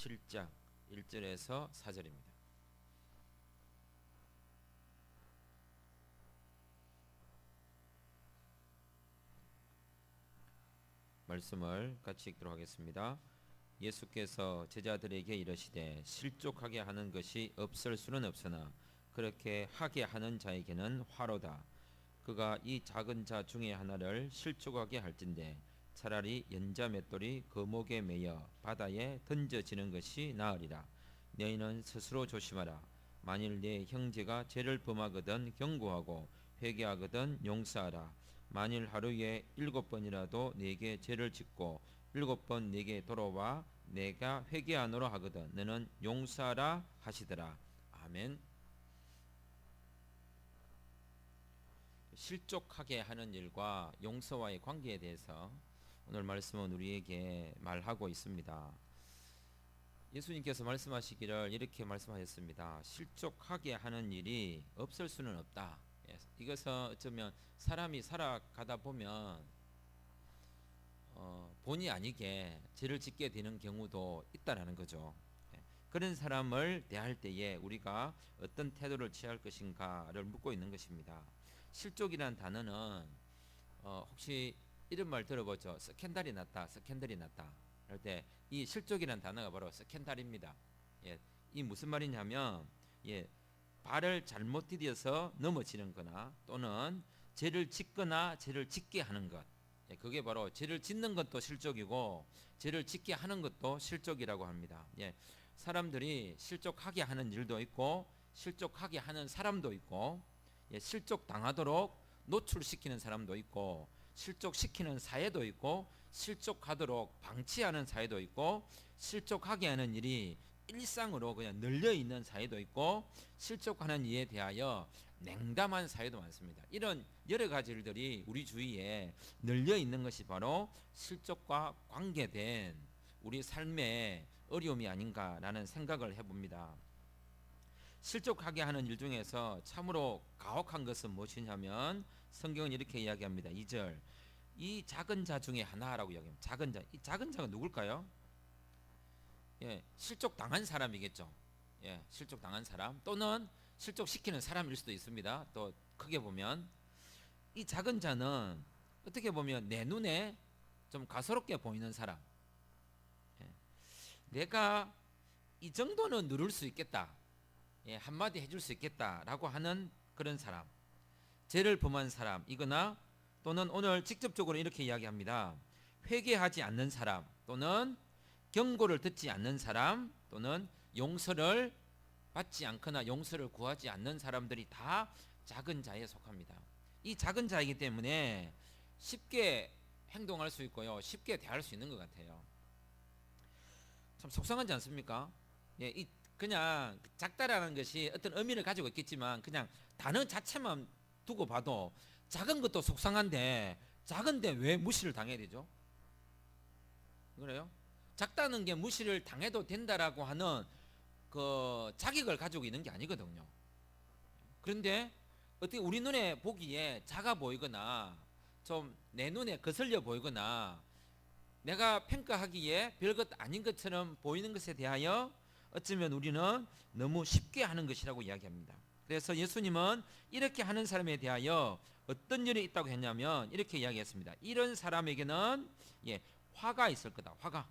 7장 1절에서 4절입니다. 말씀을 같이 읽도록 하겠습니다. 예수께서 제자들에게 이르시되 실족하게 하는 것이 없을 수는 없으나 그렇게 하게 하는 자에게는 화로다. 그가 이 작은 자 중에 하나를 실족하게 할진대 차라리 연자 맷돌이 거목에 매여 바다에 던져지는 것이 나으리라. 너희는 스스로 조심하라. 만일 네 형제가 죄를 범하거든 경고하고 회개하거든 용서하라. 만일 하루에 7번이라도 네게 죄를 짓고 7번 네게 돌아와 내가 회개하노라 하거든 너는 용서하라 하시더라. 아멘. 실족하게 하는 일과 용서와의 관계에 대해서 오늘 말씀은 우리에게 말하고 있습니다. 예수님께서 말씀하시기를 이렇게 말씀하셨습니다. 실족하게 하는 일이 없을 수는 없다. 이것은 어쩌면 사람이 살아가다 보면 본의 아니게 죄를 짓게 되는 경우도 있다라는 거죠. 그런 사람을 대할 때에 우리가 어떤 태도를 취할 것인가를 묻고 있는 것입니다. 실족이라는 단어는 혹시 이런 말 들어보죠? 스캔들이 났다, 스캔들이 났다. 할 때 이 실족이라는 단어가 바로 스캔들입니다. 이 무슨 말이냐면 발을 잘못 디뎌서 넘어지는 거나 또는 죄를 짓거나 죄를 짓게 하는 것, 그게 바로 죄를 짓는 것도 실족이고 죄를 짓게 하는 것도 실족이라고 합니다. 사람들이 실족하게 하는 일도 있고 실족하게 하는 사람도 있고 실족 당하도록 노출시키는 사람도 있고 실족시키는 사회도 있고 실족하도록 방치하는 사회도 있고 실족하게 하는 일이 일상으로 그냥 널려있는 사회도 있고 실족하는 이에 대하여 냉담한 사회도 많습니다. 이런 여러 가지 일들이 우리 주위에 널려있는 것이 바로 실족과 관계된 우리 삶의 어려움이 아닌가라는 생각을 해봅니다. 실족하게 하는 일 중에서 참으로 가혹한 것은 무엇이냐면 성경은 이렇게 이야기합니다. 2절 이 작은 자 중에 하나라고 이야기합니다. 작은 자, 이 작은 자가 누굴까요? 실족당한 사람이겠죠. 실족당한 사람 또는 실족시키는 사람일 수도 있습니다. 또 크게 보면 이 작은 자는 어떻게 보면 내 눈에 좀 가소롭게 보이는 사람. 내가 이 정도는 누를 수 있겠다. 한마디 해줄 수 있겠다라고 하는 그런 사람, 죄를 범한 사람이거나 또는 오늘 직접적으로 이렇게 이야기합니다. 회개하지 않는 사람 또는 경고를 듣지 않는 사람 또는 용서를 받지 않거나 용서를 구하지 않는 사람들이 다 작은 자에 속합니다. 이 작은 자이기 때문에 쉽게 행동할 수 있고요, 쉽게 대할 수 있는 것 같아요. 참 속상하지 않습니까? 그냥 작다라는 것이 어떤 의미를 가지고 있겠지만 그냥 단어 자체만 두고 봐도 작은 것도 속상한데 작은데 왜 무시를 당해야 되죠? 그래요? 작다는 게 무시를 당해도 된다라고 하는 그 자격을 가지고 있는 게 아니거든요. 그런데 어떻게 우리 눈에 보기에 작아 보이거나 좀 내 눈에 거슬려 보이거나 내가 평가하기에 별것 아닌 것처럼 보이는 것에 대하여 어쩌면 우리는 너무 쉽게 하는 것이라고 이야기합니다. 그래서 예수님은 이렇게 하는 사람에 대하여 어떤 일이 있다고 했냐면 이렇게 이야기했습니다. 이런 사람에게는 화가 있을 거다. 화가.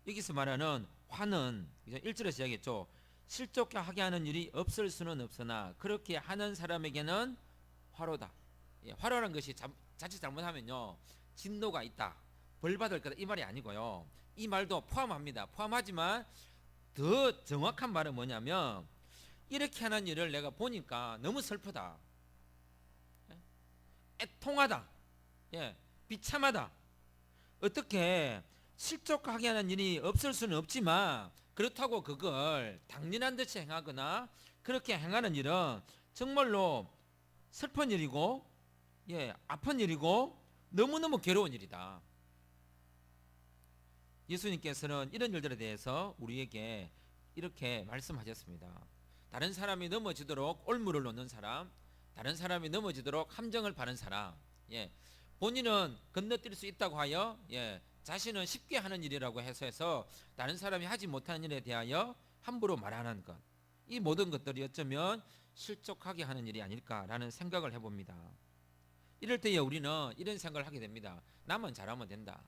여기서 말하는 화는 1절에서 이야기했죠. 실족하게 하는 일이 없을 수는 없으나 그렇게 하는 사람에게는 화로다. 화로라는 것이 자칫 잘못하면요 진노가 있다, 벌받을 거다 이 말이 아니고요, 이 말도 포함합니다. 포함하지만 더 정확한 말은 뭐냐면 이렇게 하는 일을 내가 보니까 너무 슬프다, 애통하다, 비참하다. 어떻게 실족하게 하는 일이 없을 수는 없지만 그렇다고 그걸 당연한 듯이 행하거나 그렇게 행하는 일은 정말로 슬픈 일이고 아픈 일이고 너무너무 괴로운 일이다. 예수님께서는 이런 일들에 대해서 우리에게 이렇게 말씀하셨습니다. 다른 사람이 넘어지도록 올무를 놓는 사람, 다른 사람이 넘어지도록 함정을 파는 사람, 본인은 건너뛸 수 있다고 하여 자신은 쉽게 하는 일이라고 해서 다른 사람이 하지 못하는 일에 대하여 함부로 말하는 것, 이 모든 것들이 어쩌면 실족하게 하는 일이 아닐까라는 생각을 해봅니다. 이럴 때에 우리는 이런 생각을 하게 됩니다. 나만 잘하면 된다.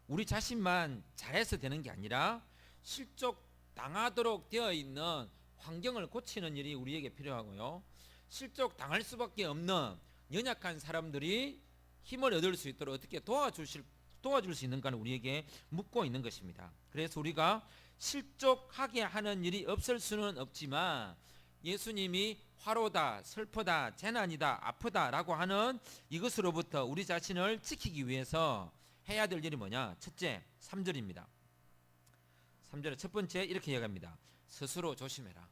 우리 자신만 잘해서 되는 게 아니라 실족 당하도록 되어 있는 환경을 고치는 일이 우리에게 필요하고요. 실족 당할 수밖에 없는 연약한 사람들이 힘을 얻을 수 있도록 어떻게 도와줄 수 있는가는 우리에게 묻고 있는 것입니다. 그래서 우리가 실족하게 하는 일이 없을 수는 없지만 예수님이 화로다, 슬프다, 재난이다, 아프다라고 하는 이것으로부터 우리 자신을 지키기 위해서 해야 될 일이 뭐냐? 첫째, 3절입니다. 3절에 첫 번째 이렇게 이야기합니다. 스스로 조심해라.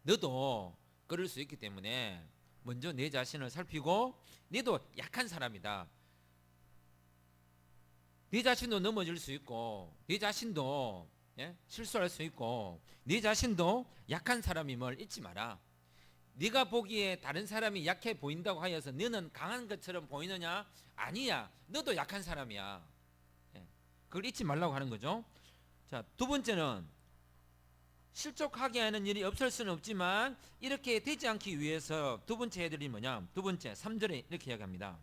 너도 그럴 수 있기 때문에 먼저 내 자신을 살피고, 너도 약한 사람이다. 네 자신도 넘어질 수 있고, 네 자신도 실수할 수 있고, 네 자신도 약한 사람임을 잊지 마라. 네가 보기에 다른 사람이 약해 보인다고 하여서 너는 강한 것처럼 보이느냐? 아니야. 너도 약한 사람이야. 그걸 잊지 말라고 하는 거죠. 자, 두 번째는 실족하게 하는 일이 없을 수는 없지만 이렇게 되지 않기 위해서 두 번째 해야 될 일이 뭐냐? 두 번째 3절에 이렇게 이야기합니다.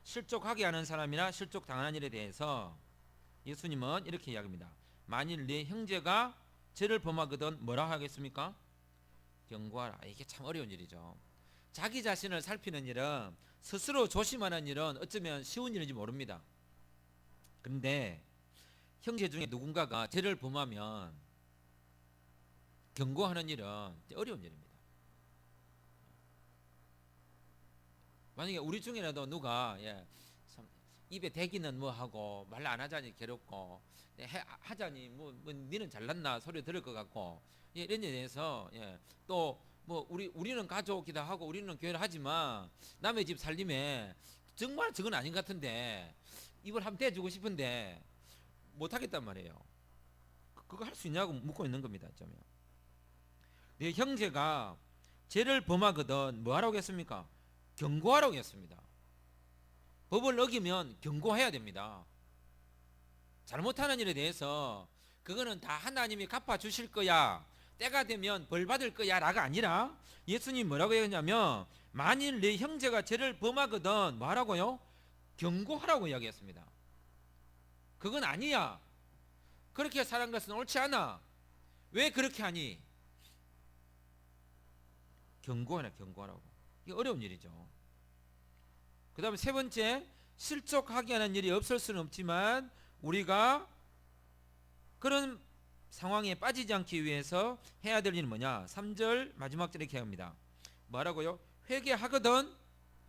실족하게 하는 사람이나 실족당하는 일에 대해서 예수님은 이렇게 이야기합니다. 만일 네 형제가 죄를 범하거든 뭐라 하겠습니까? 경고하라. 이게 참 어려운 일이죠. 자기 자신을 살피는 일은, 스스로 조심하는 일은 어쩌면 쉬운 일인지 모릅니다. 그런데 형제 중에 누군가가 죄를 범하면 경고하는 일은 어려운 일입니다. 만약에 우리 중에라도 누가 입에 대기는 뭐 하고 말 안 하자니 괴롭고 하자니 뭐 니는 잘났나 소리 들을 것 같고 이런 데 대해서 또 뭐 우리는 가족이기도 하고 우리는 교회를 하지만 남의 집 살림에 정말 저건 아닌 것 같은데 입을 한번 대주고 싶은데 못 하겠단 말이에요. 그거 할 수 있냐고 묻고 있는 겁니다. 어쩌면 내 형제가 죄를 범하거든 뭐 하라고 했습니까? 경고하라고 했습니다. 법을 어기면 경고해야 됩니다. 잘못하는 일에 대해서 그거는 다 하나님이 갚아주실 거야, 때가 되면 벌 받을 거야 라가 아니라 예수님 뭐라고 했냐면 만일 내 형제가 죄를 범하거든 뭐 하라고요? 경고하라고 이야기했습니다. 그건 아니야, 그렇게 사는 것은 옳지 않아, 왜 그렇게 하니? 경고하라고. 이게 어려운 일이죠. 그 다음에 세 번째, 실족하게 하는 일이 없을 수는 없지만 우리가 그런 상황에 빠지지 않기 위해서 해야 될 일은 뭐냐? 3절 마지막 절에 이렇게 합니다. 뭐라고요? 회개하거든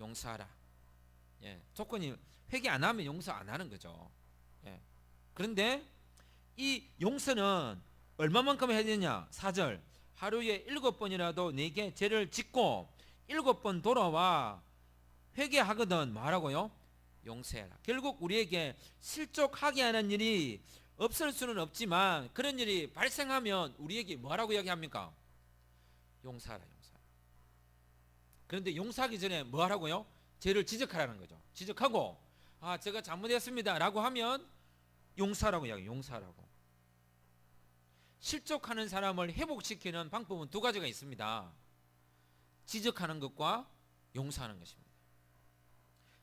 용서하라. 조건이 회개 안 하면 용서 안 하는 거죠. 그런데 이 용서는 얼마만큼 해야 되냐? 4절 하루에 7번이라도 내게 죄를 짓고 7번 돌아와 회개하거든 뭐하라고요? 용서해라. 결국 우리에게 실족하게 하는 일이 없을 수는 없지만 그런 일이 발생하면 우리에게 뭐하라고 이야기합니까? 용서하라. 그런데 용서하기 전에 뭐하라고요? 죄를 지적하라는 거죠. 지적하고 제가 잘못했습니다 라고 하면 용서하라고 이야기해요. 용서하라고. 실족하는 사람을 회복시키는 방법은 두 가지가 있습니다. 지적하는 것과 용서하는 것입니다.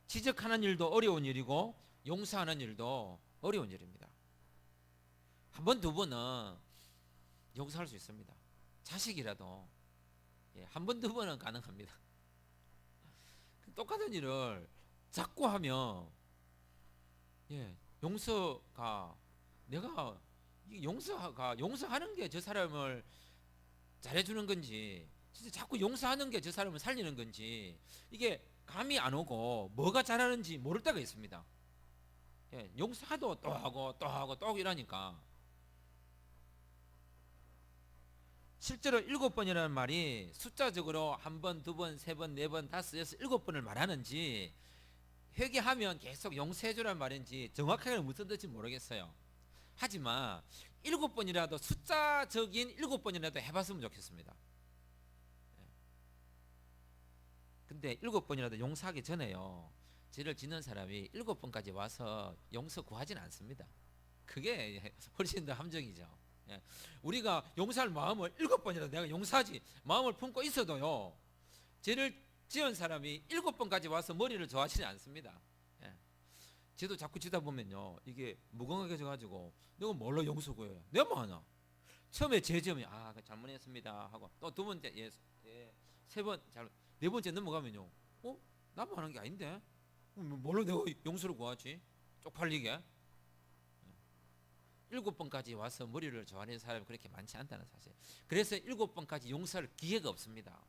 지적하는 일도 어려운 일이고 용서하는 일도 어려운 일입니다. 한 번, 두 번은 용서할 수 있습니다. 자식이라도 한 번, 두 번은 가능합니다. 똑같은 일을 자꾸 하면 용서가 내가 용서하는 게 저 사람을 잘해주는 건지 진짜 자꾸 용서하는 게 저 사람을 살리는 건지 이게 감이 안 오고 뭐가 잘하는지 모를 때가 있습니다. 용서하도 또 하고 또 하고 또 이러니까 실제로 7번이라는 말이 숫자적으로 한 번, 두 번, 세 번, 네 번, 다섯, 여섯, 7번을 말하는지 회개하면 계속 용서해주라는 말인지 정확하게는 무슨 뜻인지 모르겠어요. 하지만 7번이라도 숫자적인 7번이라도 해봤으면 좋겠습니다. 근데 7번이라도 용서하기 전에요 죄를 짓는 사람이 7번까지 와서 용서 구하지는 않습니다. 그게 훨씬 더 함정이죠. 예. 우리가 용서할 마음을 7번이라도 내가 용서하지 마음을 품고 있어도요, 죄를 지은 사람이 7번까지 와서 머리를 좋아하지는 않습니다. 예. 죄도 자꾸 지다 보면요, 이게 무궁하게 져가지고 내가 뭘로 용서 구해요? 내가 뭐 하나? 처음에 죄 지으면 잘못했습니다 하고, 또 두 번째 세 번, 네 번째 넘어가면요, 나만 하는 게 아닌데 뭘로 내가 용서를 구하지? 쪽팔리게. 7번까지 와서 머리를 좋아하는 사람이 그렇게 많지 않다는 사실. 그래서 7번까지 용서할 기회가 없습니다.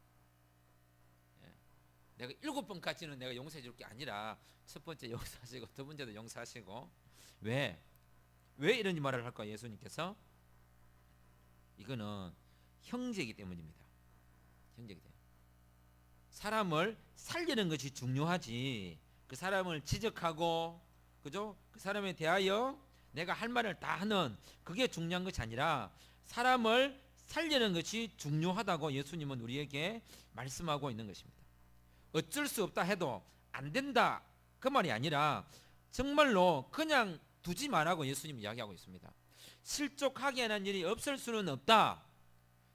내가 7번까지는 내가 용서해 줄 게 아니라 첫 번째 용서하시고 두 번째도 용서하시고. 왜 이런 말을 할까? 예수님께서 이거는 형제이기 때문입니다. 형제이기 때문에 사람을 살리는 것이 중요하지, 그 사람을 지적하고, 그죠? 그 사람에 대하여 내가 할 말을 다 하는 그게 중요한 것이 아니라 사람을 살리는 것이 중요하다고 예수님은 우리에게 말씀하고 있는 것입니다. 어쩔 수 없다 해도 안 된다 그 말이 아니라 정말로 그냥 두지 말라고 예수님 이야기하고 있습니다. 실족하게 하는 일이 없을 수는 없다.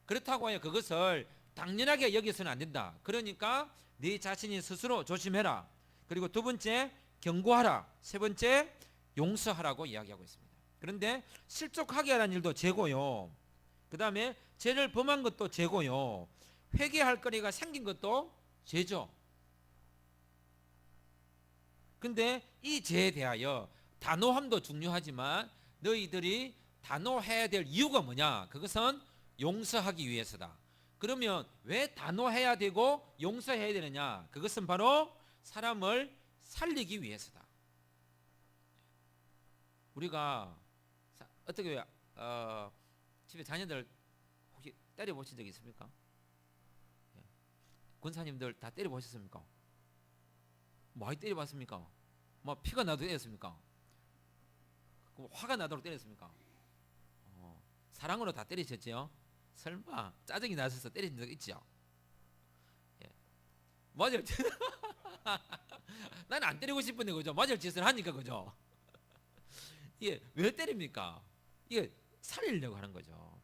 그렇다고 하여 그것을 당연하게 여기서는 안 된다. 그러니까 네 자신이 스스로 조심해라. 그리고 두 번째 경고하라. 세 번째 용서하라고 이야기하고 있습니다. 그런데 실족하게 하는 일도 죄고요, 그 다음에 죄를 범한 것도 죄고요, 회개할 거리가 생긴 것도 죄죠. 근데 이 죄에 대하여 단호함도 중요하지만 너희들이 단호해야 될 이유가 뭐냐? 그것은 용서하기 위해서다. 그러면 왜 단호해야 되고 용서해야 되느냐? 그것은 바로 사람을 살리기 위해서다. 우리가 어떻게 집에 자녀들 혹시 때려보신 적 있습니까? 권사님들 다 때려보셨습니까? 많이 때려봤습니까? 뭐 피가 나도 때렸습니까? 화가 나도록 때렸습니까? 사랑으로 다 때리셨죠? 설마 짜증이 나셔서 때리신 적 있죠? 예. 맞을 짓 나는 안 때리고 싶은데 그죠? 맞을 짓을 하니까 그죠? 이게 왜 때립니까? 이게 살리려고 하는 거죠.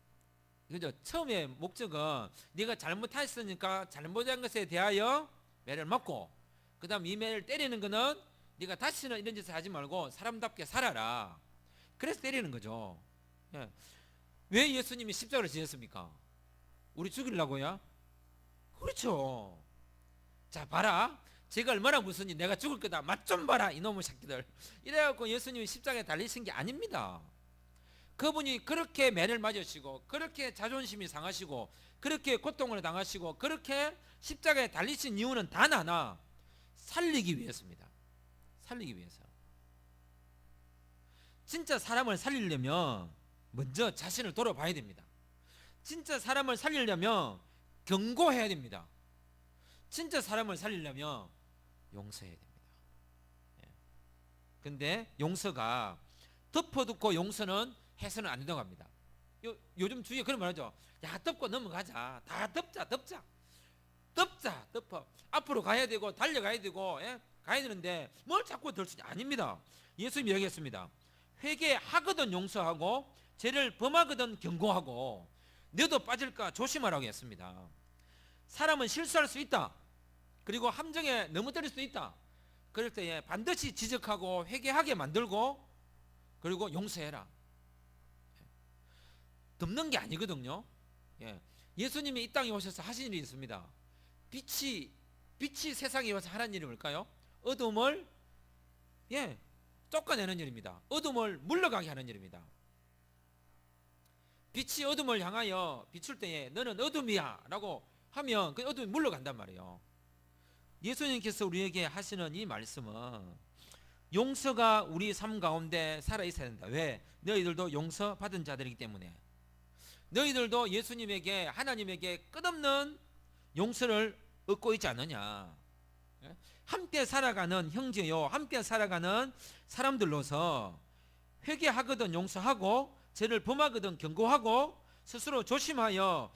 그죠? 처음에 목적은 네가 잘못했으니까 잘못한 것에 대하여 매를 맞고, 그 다음 이 매를 때리는 거는 네가 다시는 이런 짓을 하지 말고 사람답게 살아라. 그래서 때리는 거죠. 예. 왜 예수님이 십자가를 지셨습니까? 우리 죽이려고요? 그렇죠. 자, 봐라. 제가 얼마나 무서운지 내가 죽을 거다. 맛 좀 봐라 이놈의 새끼들. 이래갖고 예수님이 십자가에 달리신 게 아닙니다. 그분이 그렇게 매를 맞으시고, 그렇게 자존심이 상하시고, 그렇게 고통을 당하시고, 그렇게 십자가에 달리신 이유는 단 하나, 살리기 위해서입니다. 살리기 위해서. 진짜 사람을 살리려면 먼저 자신을 돌아봐야 됩니다. 진짜 사람을 살리려면 경고해야 됩니다. 진짜 사람을 살리려면 용서해야 됩니다. 근데 용서가 덮어두고 용서는 해서는 안 된다고 합니다. 요즘 주위에 그런 말 하죠. 야, 덮고 넘어가자. 다 덮자. 덮어. 앞으로 가야 되고 달려가야 되고 가야 되는데 뭘 자꾸 들수냐? 아닙니다. 예수님이 얘기했습니다. 회개하거든 용서하고, 죄를 범하거든 경고하고, 너도 빠질까 조심하라고 했습니다. 사람은 실수할 수 있다. 그리고 함정에 넘어뜨릴 수 있다. 그럴 때에 반드시 지적하고 회개하게 만들고, 그리고 용서해라. 덮는 게 아니거든요. 예수님이 이 땅에 오셔서 하신 일이 있습니다. 빛이 세상에 와서 하는 일이 뭘까요? 어둠을 쫓아내는 일입니다. 어둠을 물러가게 하는 일입니다. 빛이 어둠을 향하여 비출 때에 너는 어둠이야 라고 하면 그 어둠이 물러간단 말이에요. 예수님께서 우리에게 하시는 이 말씀은 용서가 우리 삶 가운데 살아있어야 된다. 왜? 너희들도 용서받은 자들이기 때문에. 너희들도 예수님에게, 하나님에게 끝없는 용서를 얻고 있지 않느냐. 함께 살아가는 형제요, 함께 살아가는 사람들로서 회개하거든 용서하고, 죄를 범하거든 경고하고, 스스로 조심하여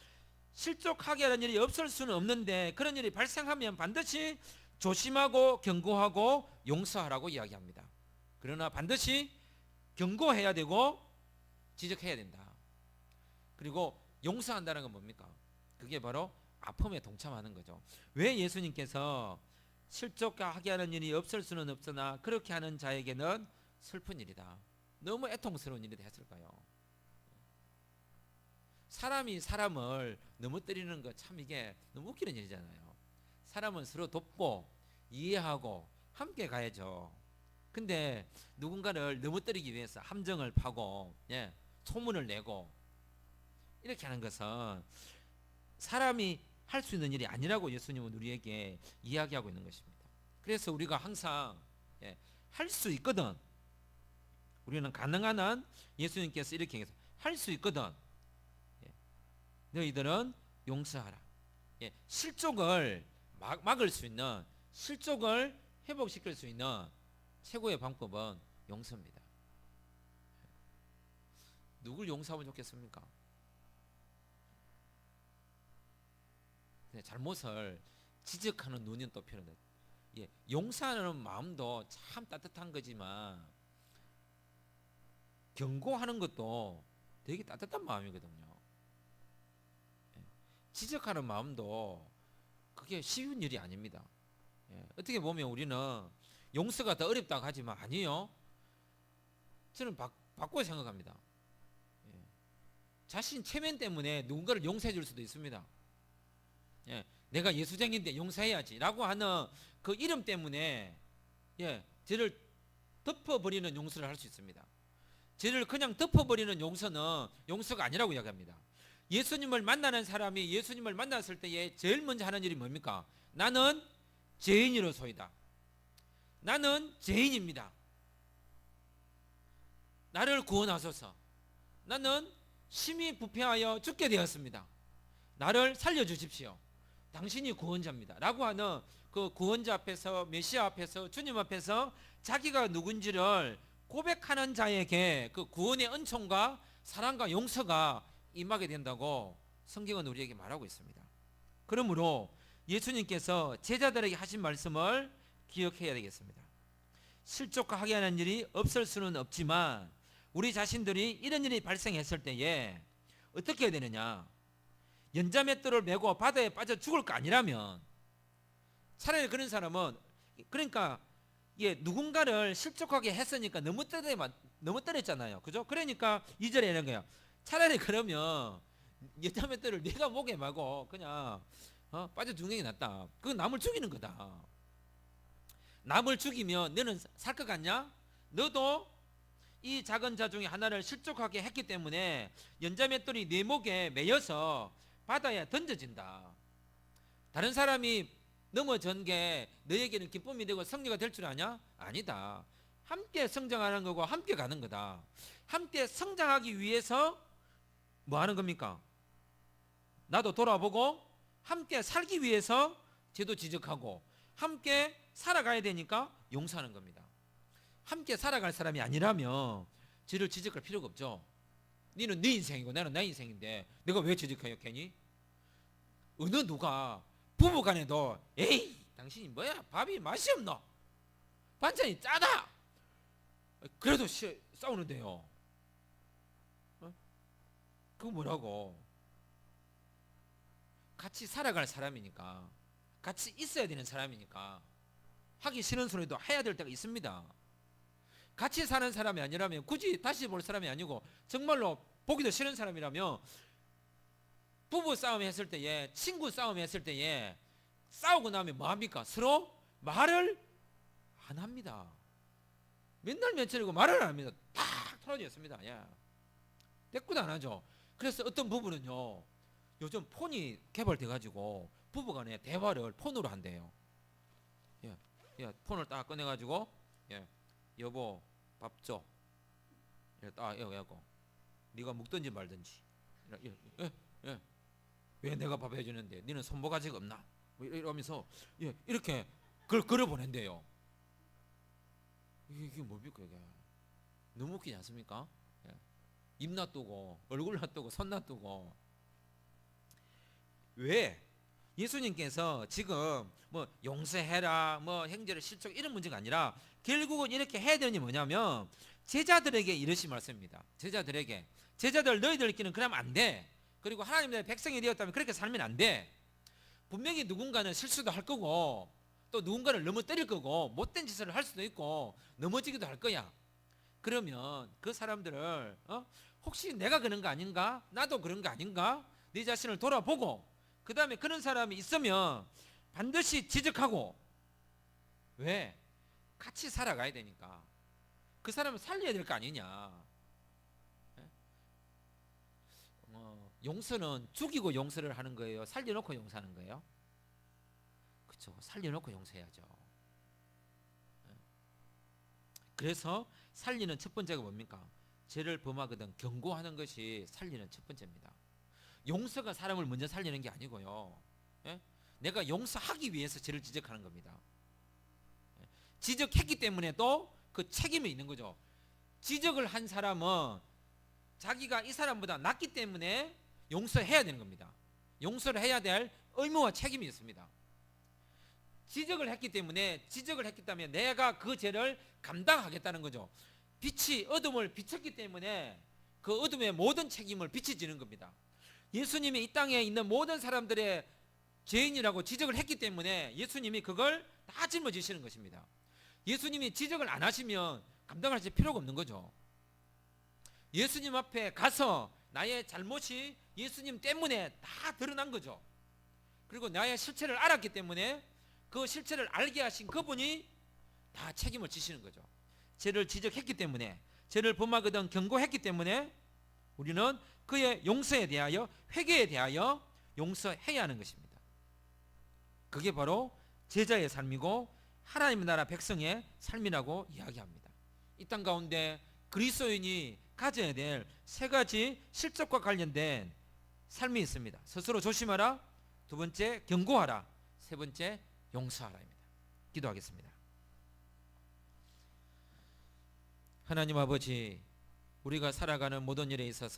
실족하게 하는 일이 없을 수는 없는데, 그런 일이 발생하면 반드시 조심하고 경고하고 용서하라고 이야기합니다. 그러나 반드시 경고해야 되고 지적해야 된다. 그리고 용서한다는 건 뭡니까? 그게 바로 아픔에 동참하는 거죠. 왜 예수님께서 실족하게 하는 일이 없을 수는 없으나 그렇게 하는 자에게는 슬픈 일이다, 너무 애통스러운 일이 됐을까요? 사람이 사람을 너무 때리는 거 참 이게 너무 웃기는 일이잖아요. 사람은 서로 돕고 이해하고 함께 가야죠. 근데 누군가를 너무 때리기 위해서 함정을 파고 소문을 내고 이렇게 하는 것은 사람이 할 수 있는 일이 아니라고 예수님은 우리에게 이야기하고 있는 것입니다. 그래서 우리가 항상 할 수 있거든, 우리는 가능한 한 예수님께서 이렇게 할 수 있거든, 너희들은 용서하라. 실족을 막을 수 있는, 실족을 회복시킬 수 있는 최고의 방법은 용서입니다. 누굴 용서하면 좋겠습니까? 잘못을 지적하는 눈이 또 필요합니다. 용서하는 마음도 참 따뜻한 거지만 경고하는 것도 되게 따뜻한 마음이거든요. 지적하는 마음도 그게 쉬운 일이 아닙니다. 어떻게 보면 우리는 용서가 더 어렵다고 하지만 아니요, 저는 바꿔 생각합니다. 자신 체면 때문에 누군가를 용서해 줄 수도 있습니다. 내가 예수쟁인데 용서해야지 라고 하는 그 이름 때문에 죄를 덮어버리는 용서를 할 수 있습니다. 죄를 그냥 덮어버리는 용서는 용서가 아니라고 이야기합니다. 예수님을 만나는 사람이 예수님을 만났을 때에 제일 먼저 하는 일이 뭡니까? 나는 죄인이로소이다, 나는 죄인입니다, 나를 구원하소서, 나는 심히 부패하여 죽게 되었습니다, 나를 살려주십시오, 당신이 구원자입니다 라고 하는 그 구원자 앞에서, 메시아 앞에서, 주님 앞에서 자기가 누군지를 고백하는 자에게 그 구원의 은총과 사랑과 용서가 임하게 된다고 성경은 우리에게 말하고 있습니다. 그러므로 예수님께서 제자들에게 하신 말씀을 기억해야 되겠습니다. 실족하게 하는 일이 없을 수는 없지만 우리 자신들이 이런 일이 발생했을 때에 어떻게 해야 되느냐? 연자맷돌을 메고 바다에 빠져 죽을 거 아니라면 차라리 그런 사람은, 그러니까 누군가를 실족하게 했으니까 너무 때렸잖아요. 그죠? 그러니까 2절에 이런 거예요. 차라리 그러면 연자맷돌을 내가 목에 마고 그냥 빠져 죽는 게 낫다. 그건 남을 죽이는 거다. 남을 죽이면 너는 살 것 같냐? 너도 이 작은 자 중에 하나를 실족하게 했기 때문에 연자맷돌이 내 목에 매여서 바다에 던져진다. 다른 사람이 넘어진 게 너에게는 기쁨이 되고 승리가 될 줄 아냐? 아니다. 함께 성장하는 거고 함께 가는 거다. 함께 성장하기 위해서 뭐 하는 겁니까? 나도 돌아보고 함께 살기 위해서 죄도 지적하고 함께 살아가야 되니까 용서하는 겁니다. 함께 살아갈 사람이 아니라면 죄를 지적할 필요가 없죠. 너는 네 인생이고 나는 내 인생인데 내가 왜 지적해요 괜히? 어느 누가 부부간에도 에이 당신이 뭐야 밥이 맛이 없노, 반찬이 짜다, 그래도 싸우는데요. 그거 뭐라고? 같이 살아갈 사람이니까, 같이 있어야 되는 사람이니까 하기 싫은 소리도 해야 될 때가 있습니다. 같이 사는 사람이 아니라면, 굳이 다시 볼 사람이 아니고 정말로 보기도 싫은 사람이라면 부부 싸움 했을 때에, 친구 싸움 했을 때에 싸우고 나면 뭐 합니까? 서로 말을 안 합니다. 맨날 며칠이고 말을 안 합니다. 탁 털어졌습니다. 대꾸도 안 하죠. 그래서 어떤 부부는요, 요즘 폰이 개발돼 가지고 부부간에 대화를 폰으로 한대요. 폰을 딱 꺼내 가지고 여보 밥 줘. 딱 해갖고 네가 먹든지 말든지. 왜 내가 밥 해주는데 너는 손모가지가 없나? 뭐 이러면서 이렇게 글을 보낸대요. 이게 뭡니까 이게? 너무 웃기지 않습니까? 입 놔두고 얼굴 놔두고 손 놔두고. 왜? 예수님께서 지금 뭐 용서해라, 뭐 형제를 실족 이런 문제가 아니라 결국은 이렇게 해야 되는 게 뭐냐면 제자들에게 이러신 말씀입니다. 제자들 너희들끼리는 그러면 안 돼. 그리고 하나님의 백성이 되었다면 그렇게 살면 안 돼. 분명히 누군가는 실수도 할 거고 또 누군가를 넘어뜨릴 거고 못된 짓을 할 수도 있고 넘어지기도 할 거야. 그러면 그 사람들을 혹시 내가 그런 거 아닌가? 나도 그런 거 아닌가? 네 자신을 돌아보고 그 다음에 그런 사람이 있으면 반드시 지적하고. 왜? 같이 살아가야 되니까. 그 사람을 살려야 될 거 아니냐. 용서는 죽이고 용서를 하는 거예요? 살려놓고 용서하는 거예요? 그렇죠. 살려놓고 용서해야죠. 그래서 살리는 첫 번째가 뭡니까? 죄를 범하거든 경고하는 것이 살리는 첫 번째입니다. 용서가 사람을 먼저 살리는 게 아니고요. 내가 용서하기 위해서 죄를 지적하는 겁니다. 지적했기 때문에 또 그 책임이 있는 거죠. 지적을 한 사람은 자기가 이 사람보다 낫기 때문에 용서해야 되는 겁니다. 용서를 해야 될 의무와 책임이 있습니다. 지적을 했기 때문에 내가 그 죄를 감당하겠다는 거죠. 빛이 어둠을 비췄기 때문에 그 어둠의 모든 책임을 빛이 지는 겁니다. 예수님이 이 땅에 있는 모든 사람들의 죄인이라고 지적을 했기 때문에 예수님이 그걸 다 짊어지시는 것입니다. 예수님이 지적을 안 하시면 감당하실 필요가 없는 거죠. 예수님 앞에 가서 나의 잘못이 예수님 때문에 다 드러난 거죠. 그리고 나의 실체를 알았기 때문에 그 실체를 알게 하신 그분이 다 책임을 지시는 거죠. 죄를 지적했기 때문에, 죄를 범하거든 경고했기 때문에 우리는 그의 용서에 대하여, 회개에 대하여 용서해야 하는 것입니다. 그게 바로 제자의 삶이고 하나님의 나라 백성의 삶이라고 이야기합니다. 이 땅 가운데 그리스도인이 가져야 될 세 가지 실적과 관련된 삶이 있습니다. 스스로 조심하라, 두 번째 경고하라, 세 번째 용서하라입니다. 기도하겠습니다. 하나님 아버지, 우리가 살아가는 모든 일에 있어서